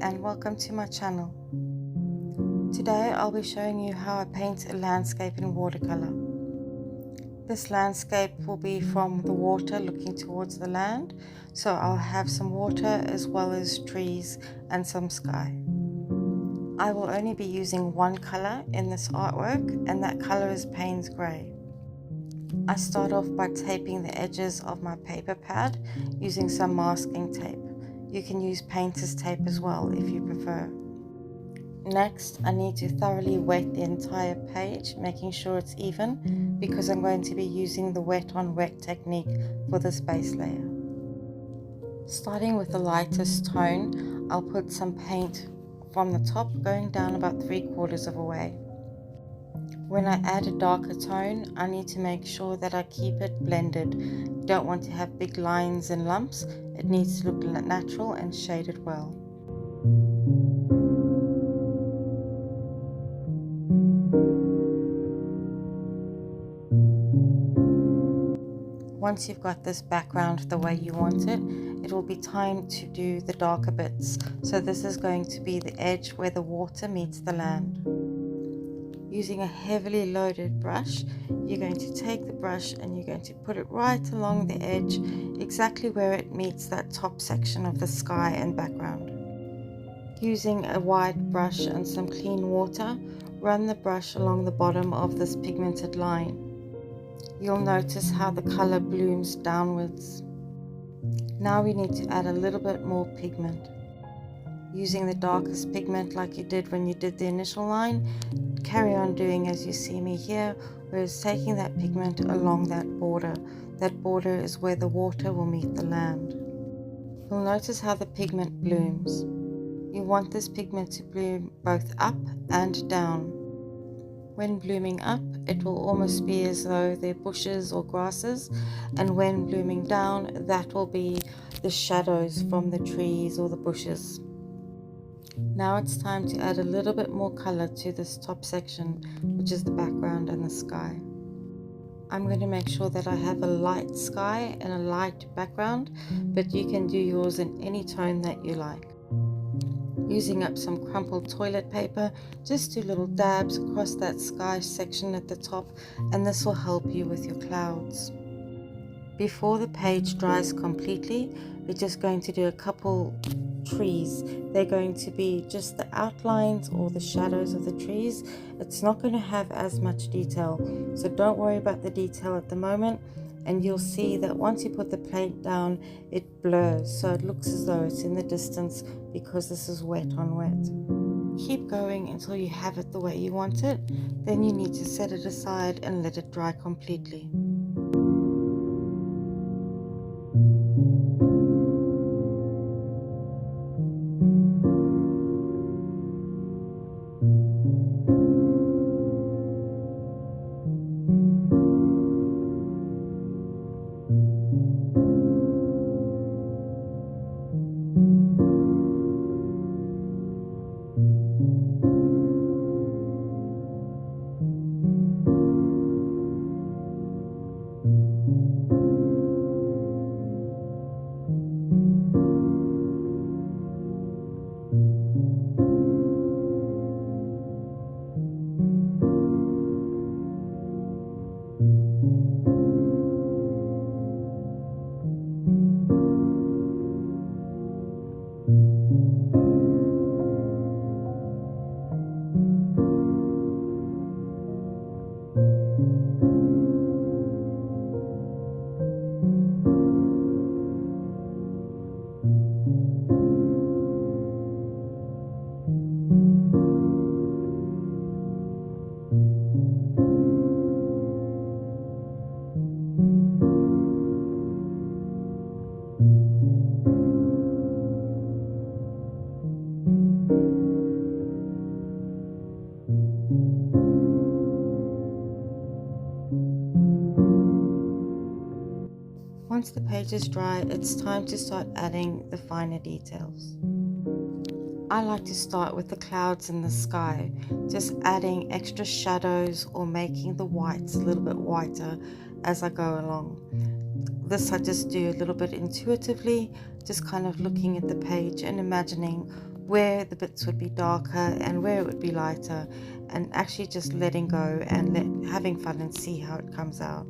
and welcome to my channel. Today I'll be showing you how I paint a landscape in watercolor. This landscape will be from the water looking towards the land, so I'll have some water as well as trees and some sky. I will only be using one color in this artwork, and that color is Paynes Grey. I start off by taping the edges of my paper pad using some masking tape. You can use painter's tape as well if you prefer. Next, I need to thoroughly wet the entire page, making sure it's even, because I'm going to be using the wet on wet technique for this base layer. Starting with the lightest tone, I'll put some paint from the top going down about 3/4 of a way. When I add a darker tone, I need to make sure that I keep it blended. Don't want to have big lines and lumps. It needs to look natural and shaded well. Once you've got this background the way you want it, it will be time to do the darker bits. So this is going to be the edge where the water meets the land. Using a heavily loaded brush, you're going to take the brush and you're going to put it right along the edge, exactly where it meets that top section of the sky and background. Using a wide brush and some clean water, run the brush along the bottom of this pigmented line. You'll notice how the color blooms downwards. Now we need to add a little bit more pigment. Using the darkest pigment like you did when you did the initial line, carry on doing as you see me here, whereas taking that pigment along that border. That border is where the water will meet the land. You'll notice how the pigment blooms. You want this pigment to bloom both up and down. When blooming up, it will almost be as though they're bushes or grasses, and when blooming down, that will be the shadows from the trees or the bushes. Now it's time to add a little bit more color to this top section, which is the background and the sky. I'm going to make sure that I have a light sky and a light background, but you can do yours in any tone that you like. Using up some crumpled toilet paper, just do little dabs across that sky section at the top, and this will help you with your clouds. Before the page dries completely, we're just going to do a couple trees. They're going to be just the outlines or the shadows of the trees. It's not going to have as much detail, so don't worry about the detail at the moment, and you'll see that once you put the paint down, it blurs, so it looks as though it's in the distance because this is wet on wet. Keep going until you have it the way you want it, then you need to set it aside and let it dry completely. Once the page is dry, it's time to start adding the finer details. I like to start with the clouds in the sky, just adding extra shadows or making the whites a little bit whiter as I go along. This I just do a little bit intuitively, just kind of looking at the page and imagining where the bits would be darker and where it would be lighter, and actually just letting go and having fun and see how it comes out.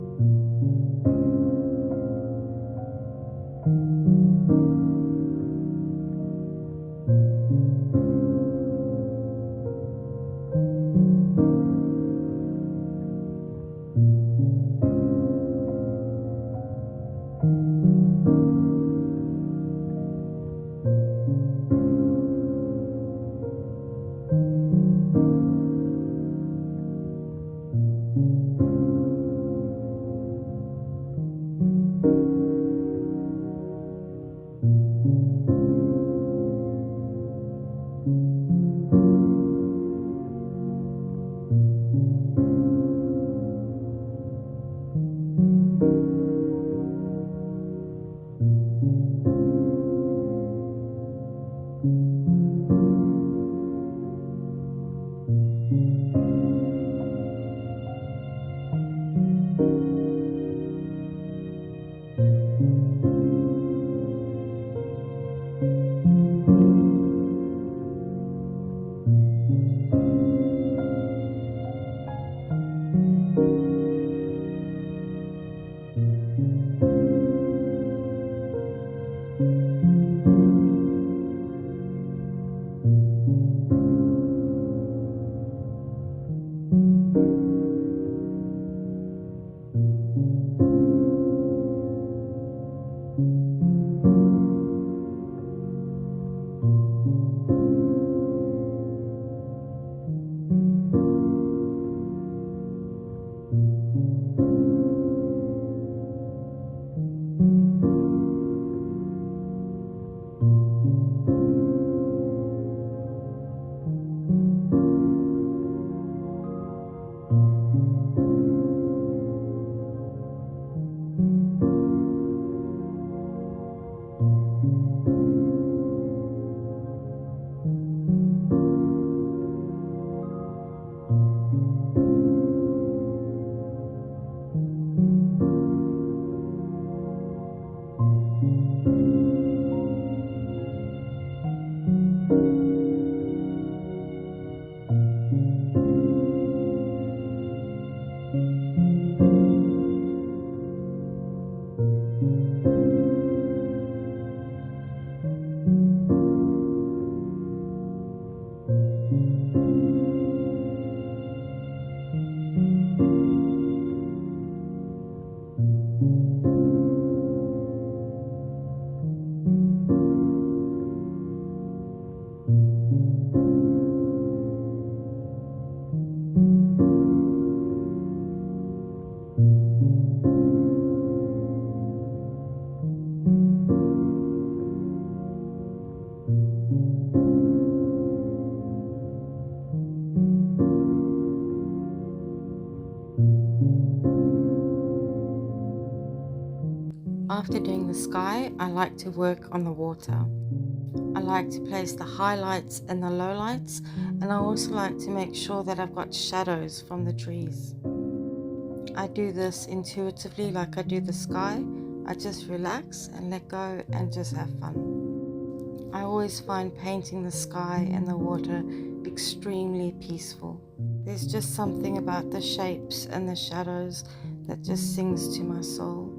After doing the sky, I like to work on the water. I like to place the highlights and the lowlights, and I also like to make sure that I've got shadows from the trees. I do this intuitively like I do the sky. I just relax and let go and just have fun. I always find painting the sky and the water extremely peaceful. There's just something about the shapes and the shadows that just sings to my soul.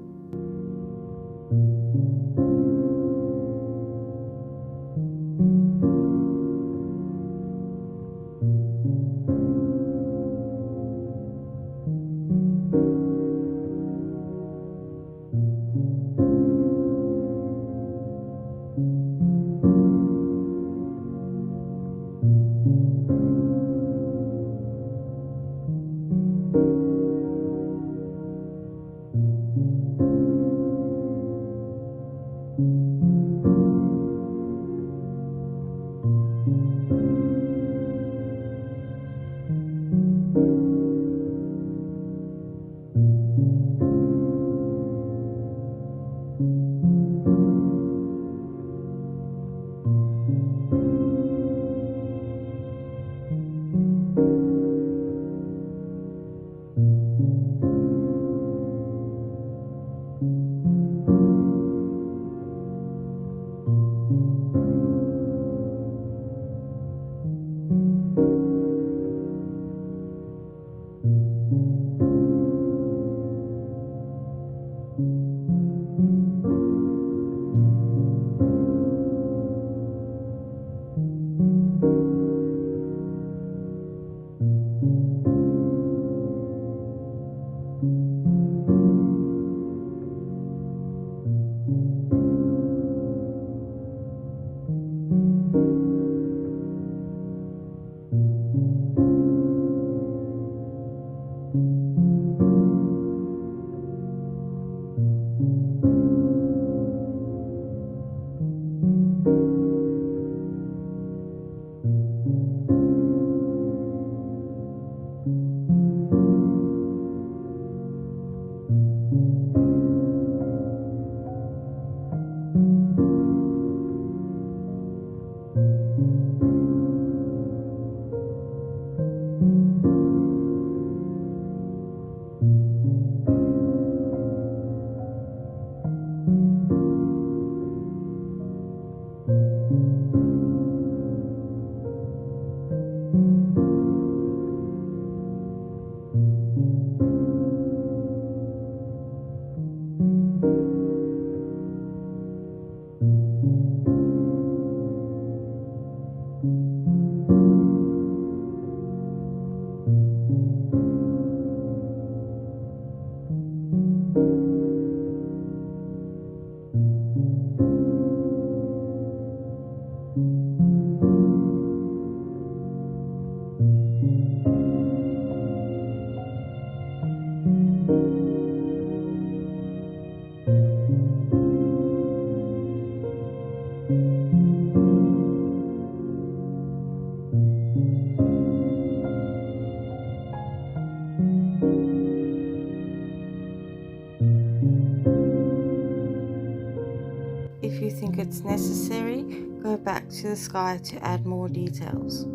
If you think it's necessary, go back to the sky to add more details.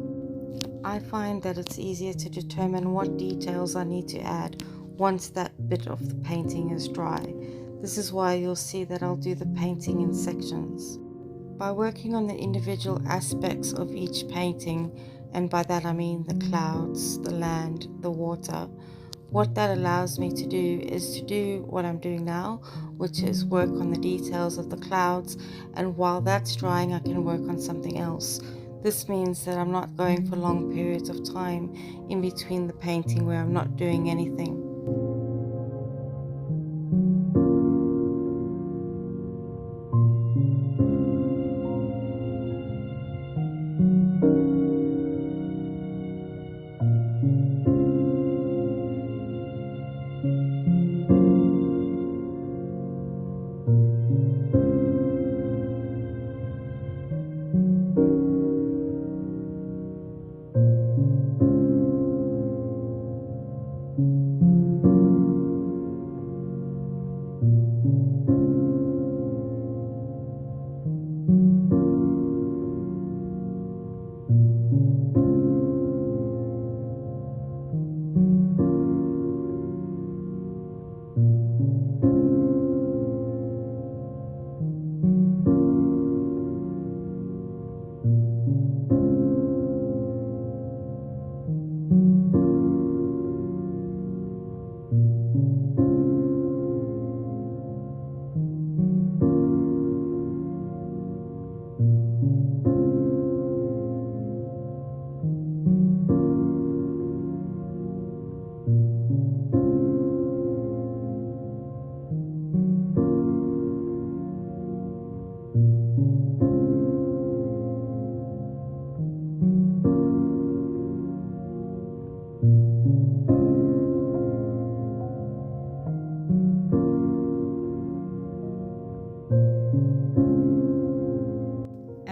I find that it's easier to determine what details I need to add once that bit of the painting is dry. This is why you'll see that I'll do the painting in sections. By working on the individual aspects of each painting, and by that I mean the clouds, the land, the water, what that allows me to do is to do what I'm doing now, which is work on the details of the clouds, and while that's drying I can work on something else. This means that I'm not going for long periods of time in between the painting where I'm not doing anything.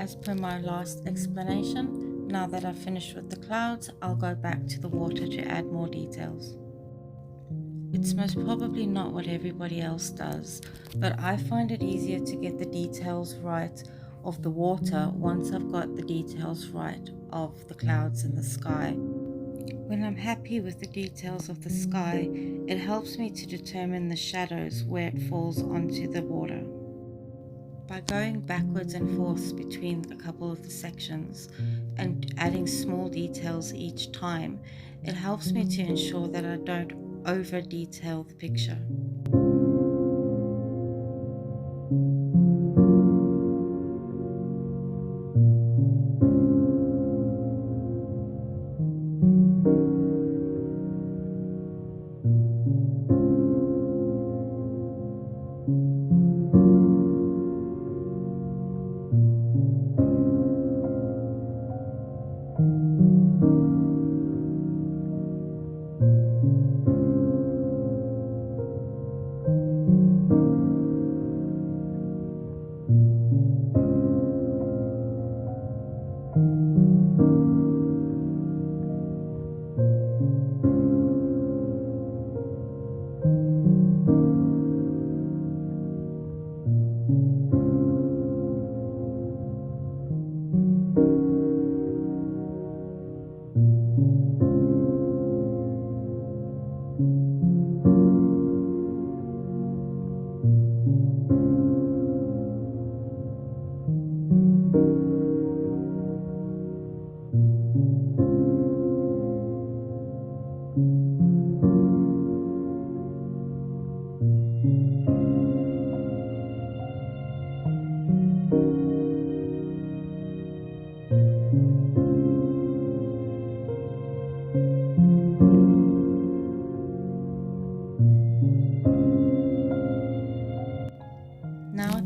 As per my last explanation, now that I've finished with the clouds, I'll go back to the water to add more details. It's most probably not what everybody else does, but I find it easier to get the details right of the water once I've got the details right of the clouds in the sky. When I'm happy with the details of the sky, it helps me to determine the shadows where it falls onto the water. By going backwards and forths between a couple of the sections and adding small details each time, it helps me to ensure that I don't over detail the picture.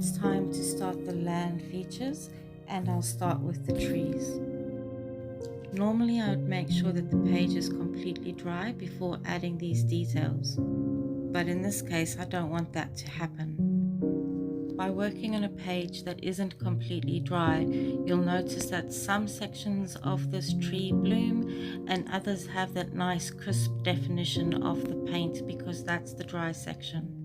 it's time to start the land features, and I'll start with the trees. Normally I would make sure that the page is completely dry before adding these details, but in this case I don't want that to happen. By working on a page that isn't completely dry, you'll notice that some sections of this tree bloom and others have that nice crisp definition of the paint because that's the dry section.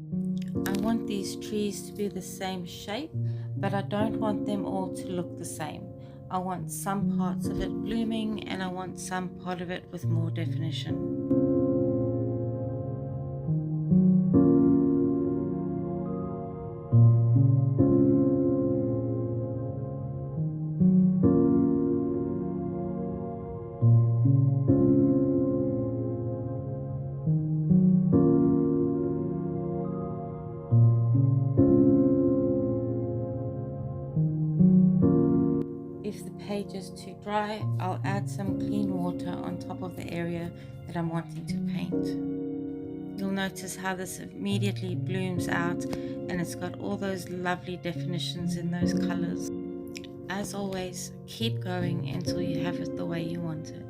I want these trees to be the same shape, but I don't want them all to look the same. I want some parts of it blooming and I want some part of it with more definition. If the page is too dry, I'll add some clean water on top of the area that I'm wanting to paint. You'll notice how this immediately blooms out and it's got all those lovely definitions in those colors. As always, keep going until you have it the way you want it.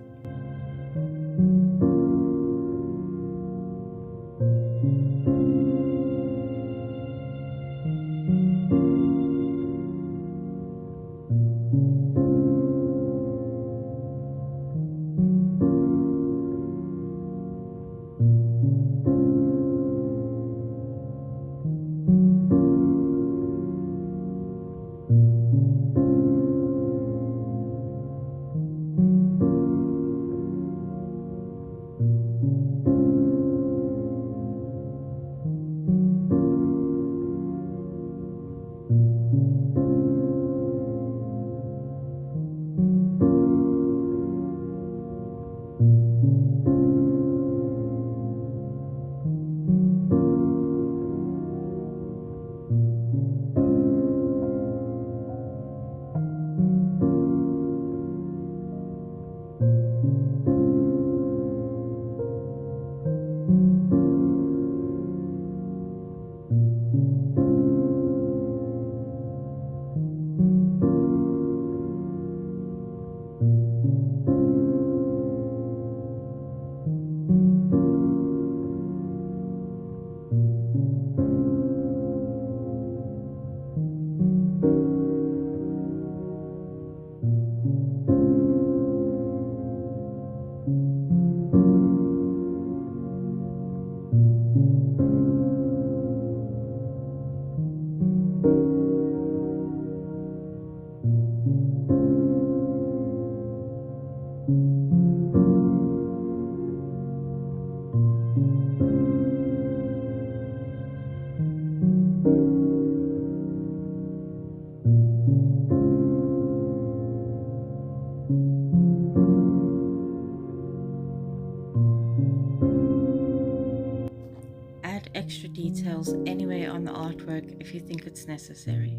Add extra details anywhere on the artwork if you think it's necessary.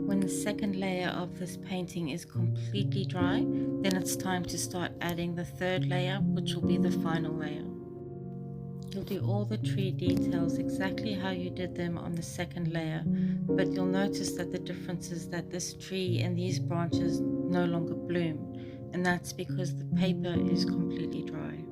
When the second layer of this painting is completely dry, then it's time to start adding the third layer, which will be the final layer. You'll do all the tree details exactly how you did them on the second layer, but you'll notice that the difference is that this tree and these branches no longer bloom, and that's because the paper is completely dry.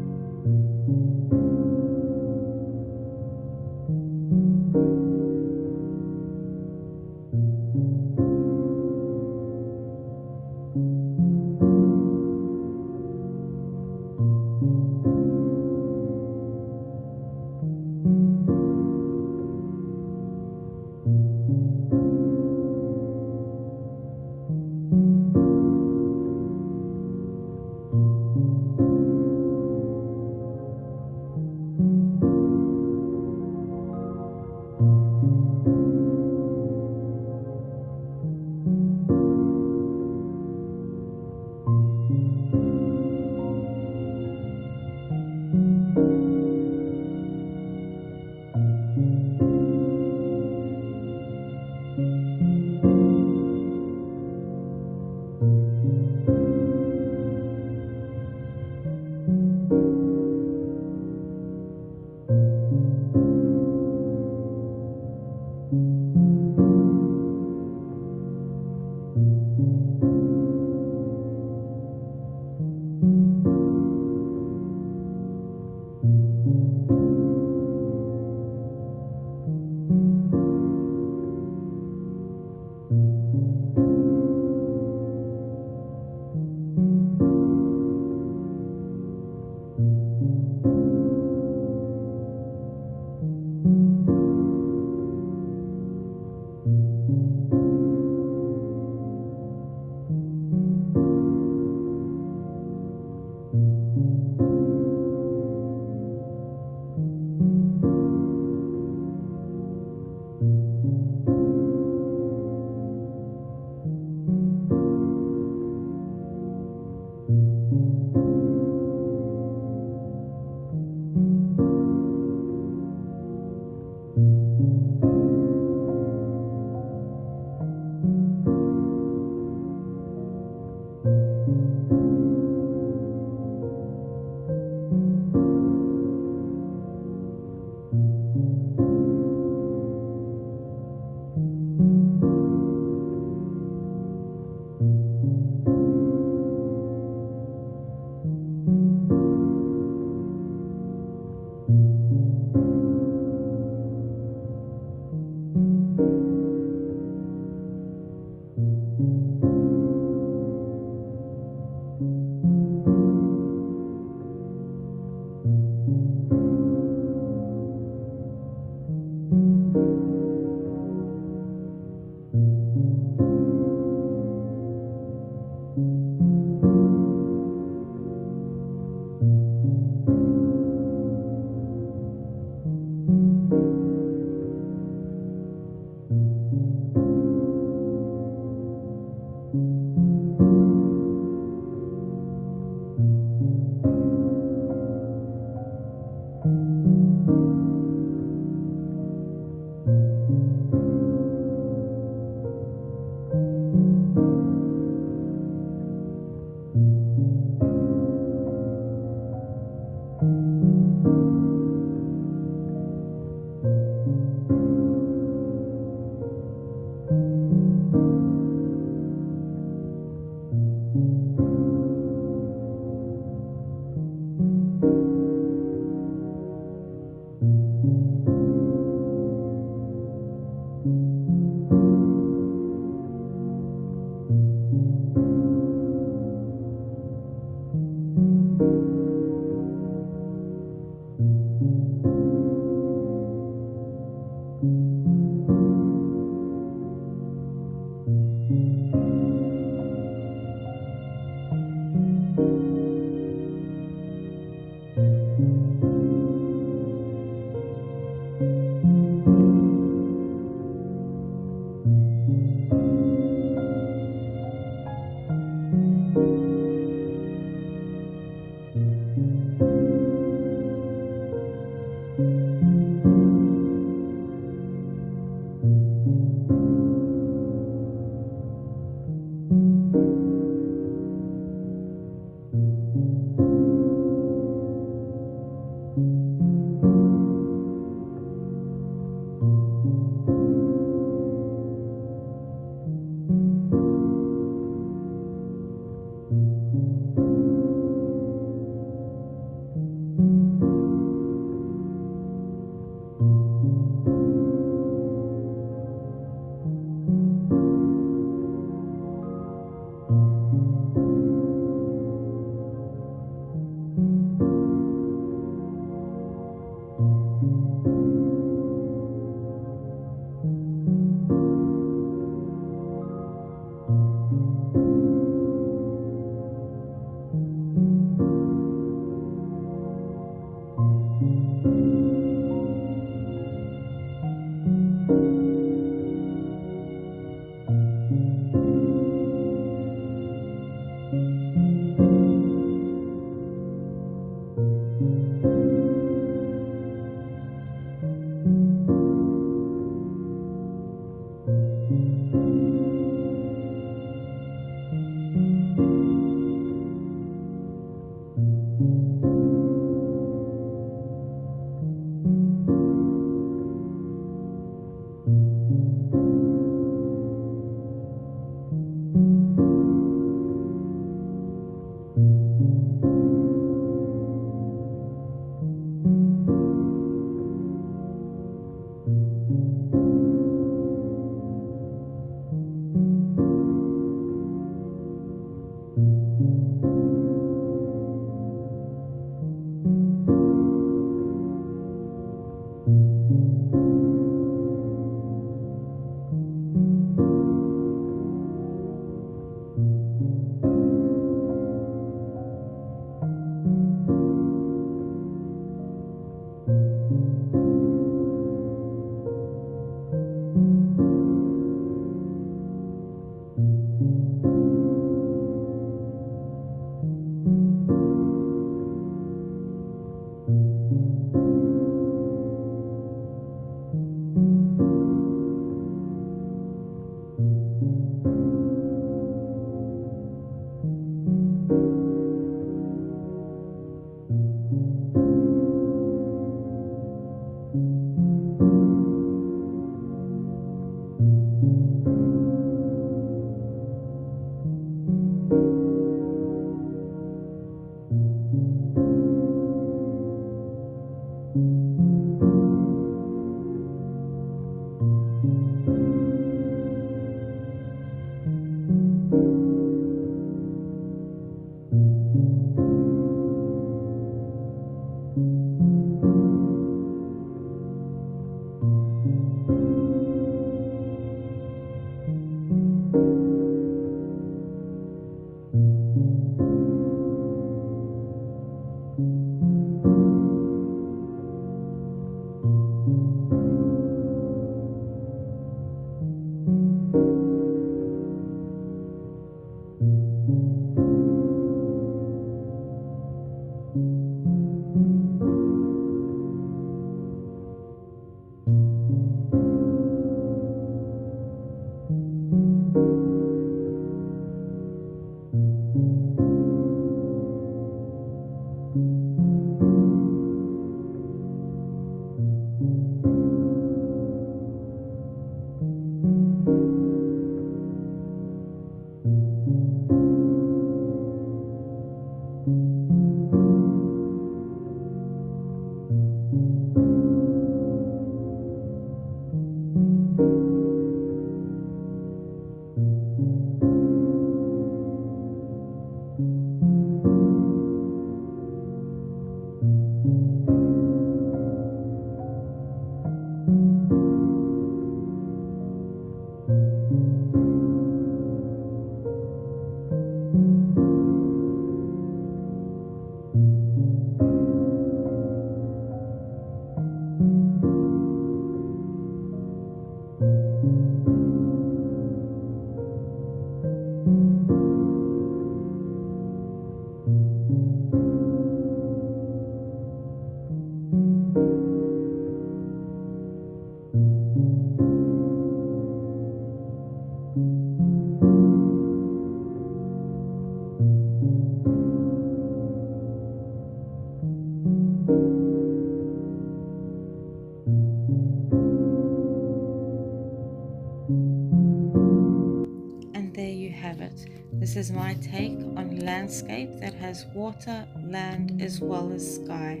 This is my take on landscape that has water, land, as well as sky.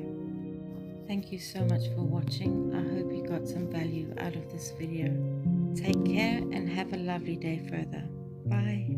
Thank you so much for watching. I hope you got some value out of this video. Take care and have a lovely day further. Bye.